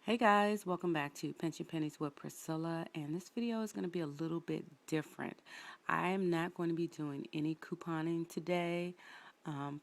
Hey guys, welcome back to Pinch and Pennies with Priscilla, and this video is going to be a little bit different. I am not going to be doing any couponing today,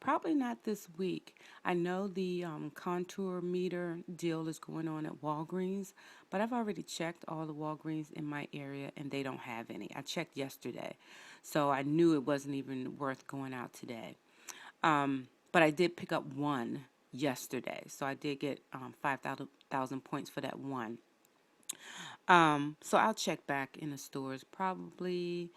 probably not this week. I know the contour meter deal is going on at Walgreens, but I've already checked all the Walgreens in my area and they don't have any. I checked yesterday, so I knew it wasn't even worth going out today. But I did pick up one yesterday, so I did get 5,000 points for that one. So I'll check back in the stores probably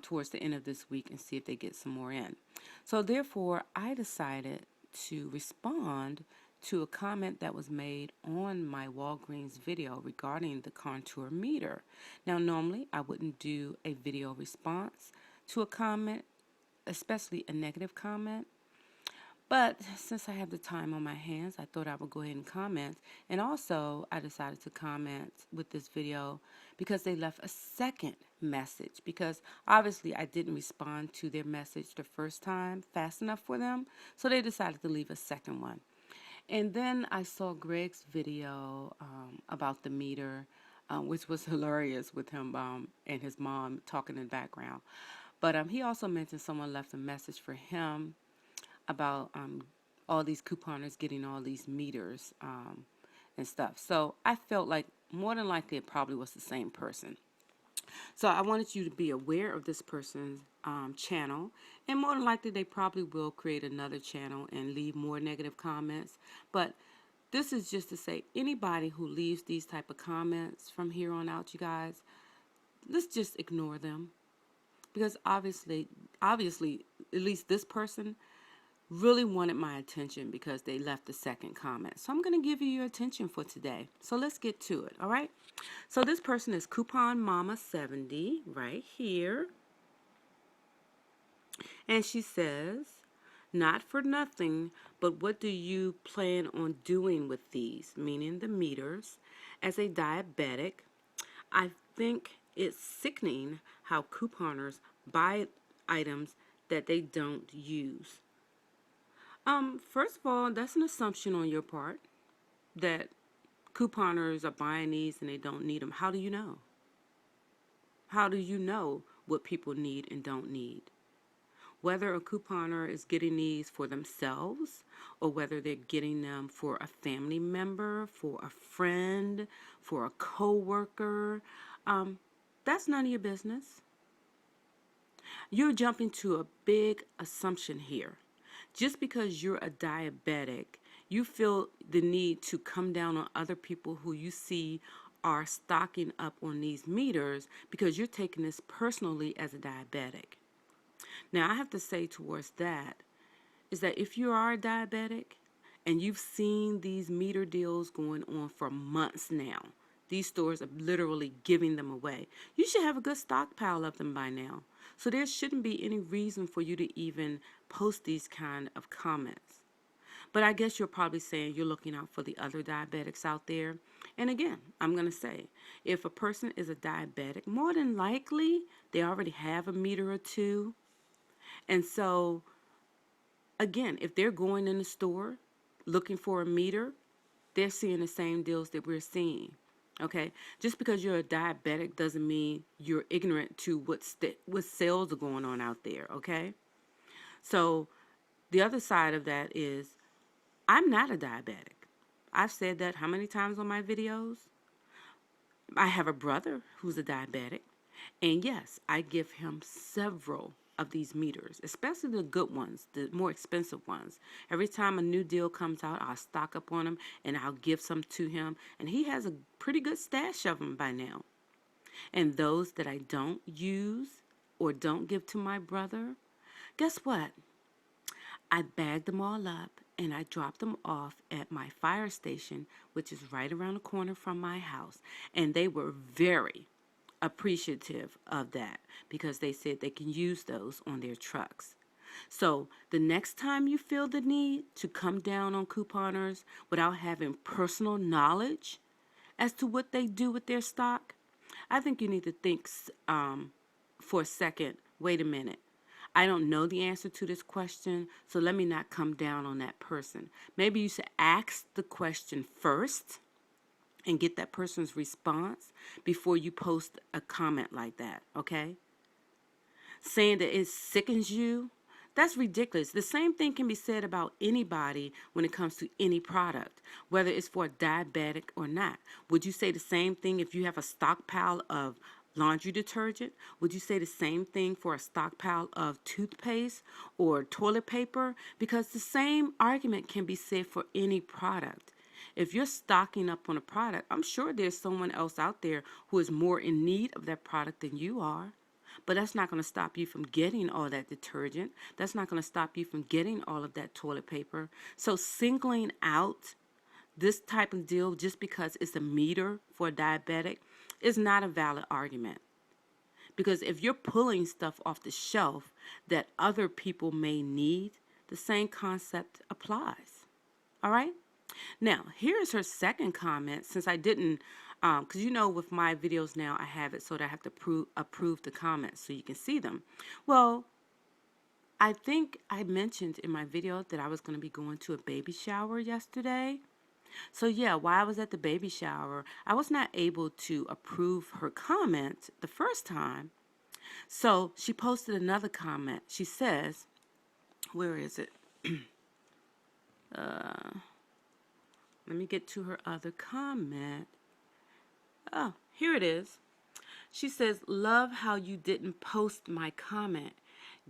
towards the end of this week and see if they get some more in. So therefore, I decided to respond to a comment that was made on my Walgreens video regarding the contour meter. Now, normally I wouldn't do a video response to a comment, especially a negative comment. But since I have the time on my hands, I thought I would go ahead and comment. And also, I decided to comment with this video because they left a second message. Because obviously, I didn't respond to their message the first time fast enough for them. So they decided to leave a second one. And then I saw Greg's video about the meter, which was hilarious with him and his mom talking in the background. But he also mentioned someone left a message for him about all these couponers getting all these meters and stuff. So I felt like more than likely it probably was the same person. So I wanted you to be aware of this person's channel, and more than likely they probably will create another channel and leave more negative comments. But this is just to say, anybody who leaves these type of comments from here on out, you guys, let's just ignore them. Because obviously, at least this person really wanted my attention because they left the second comment. So I'm going to give you your attention for today. So let's get to it, all right? So this person is Coupon Mama 70 right here. And she says, not for nothing, but what do you plan on doing with these, meaning the meters? As a diabetic, I think it's sickening how couponers buy items that they don't use. First of all, that's an assumption on your part that couponers are buying these and they don't need them. How do you know? How do you know what people need and don't need? Whether a couponer is getting these for themselves or whether they're getting them for a family member, for a friend, for a coworker, that's none of your business. You're jumping to a big assumption here. Just because you're a diabetic, you feel the need to come down on other people who you see are stocking up on these meters because you're taking this personally as a diabetic. Now, I have to say towards that is that if you are a diabetic and you've seen these meter deals going on for months now, these stores are literally giving them away. You should have a good stockpile of them by now. So there shouldn't be any reason for you to even post these kind of comments. But I guess you're probably saying you're looking out for the other diabetics out there. And again, I'm going to say, if a person is a diabetic, more than likely they already have a meter or two. And so, again, if they're going in the store looking for a meter, they're seeing the same deals that we're seeing. Okay, just because you're a diabetic doesn't mean you're ignorant to what sales are going on out there. Okay, so the other side of that is I'm not a diabetic. I've said that how many times on my videos? I have a brother who's a diabetic, and yes, I give him several of these meters, especially the good ones, the more expensive ones. Every time a new deal comes out, I'll stock up on them and I'll give some to him, and he has a pretty good stash of them by now. And those that I don't use or don't give to my brother, guess what? I bagged them all up and I dropped them off at my fire station, which is right around the corner from my house, and they were very appreciative of that because they said they can use those on their trucks. So the next time you feel the need to come down on couponers without having personal knowledge as to what they do with their stock, I think you need to think for a second, wait a minute. I don't know the answer to this question, so let me not come down on that person. Maybe you should ask the question first and get that person's response before you post a comment like that, okay? Saying that it sickens you, that's ridiculous. The same thing can be said about anybody when it comes to any product, whether it's for a diabetic or not. Would you say the same thing if you have a stockpile of laundry detergent? Would you say the same thing for a stockpile of toothpaste or toilet paper? Because the same argument can be said for any product. If you're stocking up on a product, I'm sure there's someone else out there who is more in need of that product than you are. But that's not going to stop you from getting all that detergent. That's not going to stop you from getting all of that toilet paper. So singling out this type of deal just because it's a meter for a diabetic is not a valid argument. Because if you're pulling stuff off the shelf that other people may need, the same concept applies. All right? Now, here's her second comment, since I didn't, because with my videos now, I have it so that I have to approve the comments so you can see them. Well, I think I mentioned in my video that I was going to be going to a baby shower yesterday. So yeah, while I was at the baby shower, I was not able to approve her comment the first time. So she posted another comment. She says, where is it? Let me get to her other comment. Oh, here it is. She says, love how you didn't post my comment.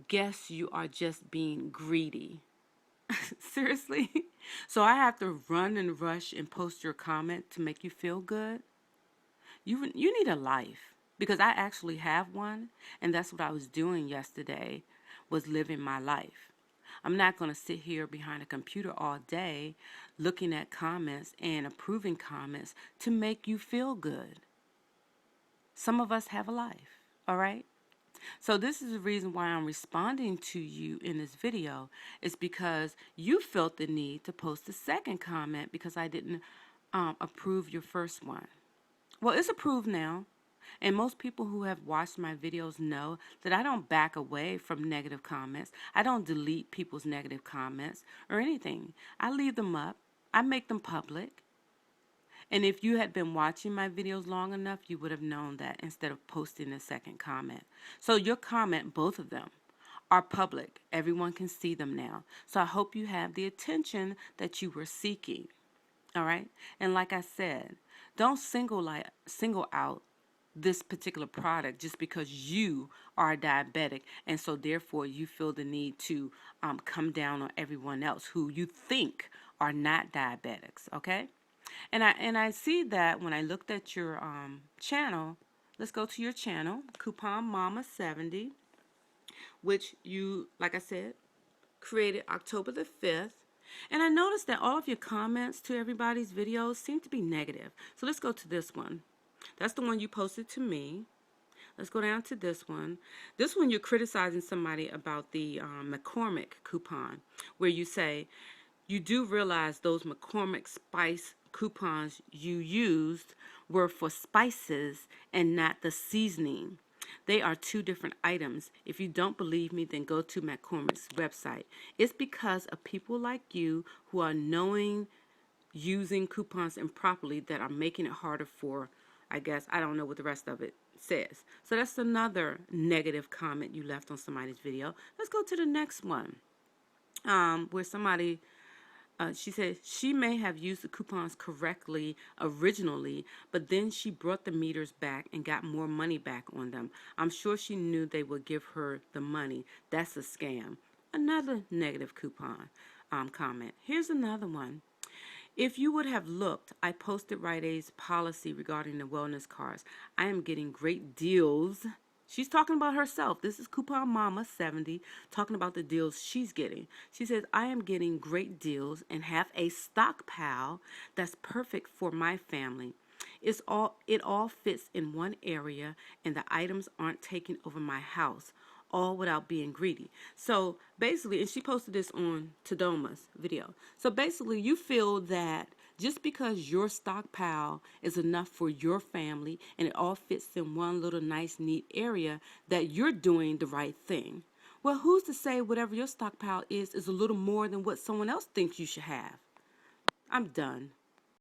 Guess you are just being greedy. Seriously? So I have to run and rush and post your comment to make you feel good? You need a life, because I actually have one, and that's what I was doing yesterday, was living my life. I'm not going to sit here behind a computer all day looking at comments and approving comments to make you feel good. Some of us have a life, all right? So this is the reason why I'm responding to you in this video, is because you felt the need to post a second comment because I didn't approve your first one. Well, it's approved now. And most people who have watched my videos know that I don't back away from negative comments. I don't delete people's negative comments or anything. I leave them up. I make them public. And if you had been watching my videos long enough, you would have known that instead of posting a second comment. So your comment, both of them, are public. Everyone can see them now. So I hope you have the attention that you were seeking. All right? And like I said, don't single out this particular product just because you are diabetic, and so therefore you feel the need to come down on everyone else who you think are not diabetics, okay? And I see that when I looked at your channel. Let's go to your channel, Coupon Mama 70, which you, like I said, created October the 5th. And I noticed that all of your comments to everybody's videos seem to be negative. So let's go to this one. That's the one you posted to me. Let's go down to this one. This one, you're criticizing somebody about the McCormick coupon, where you say, you do realize those McCormick spice coupons you used were for spices and not the seasoning. They are two different items. If you don't believe me, then go to McCormick's website. It's because of people like you who are knowing using coupons improperly that are making it harder for, I guess, I don't know what the rest of it says. So that's another negative comment you left on somebody's video. Let's go to the next one, where somebody, she said she may have used the coupons correctly originally, but then she brought the meters back and got more money back on them. I'm sure she knew they would give her the money. That's a scam. Another negative coupon comment. Here's another one. If you would have looked, I posted Rite Aid's policy regarding the wellness cards. I am getting great deals. She's talking about herself. This is Coupon Mama 70 talking about the deals she's getting. She says, I am getting great deals and have a stockpile that's perfect for my family. It all fits in one area, and the items aren't taking over my house, all without being greedy. So basically, and she posted this on Todoma's video. So basically, you feel that just because your stockpile is enough for your family and it all fits in one little nice, neat area, that you're doing the right thing. Well, who's to say whatever your stockpile is a little more than what someone else thinks you should have? I'm done.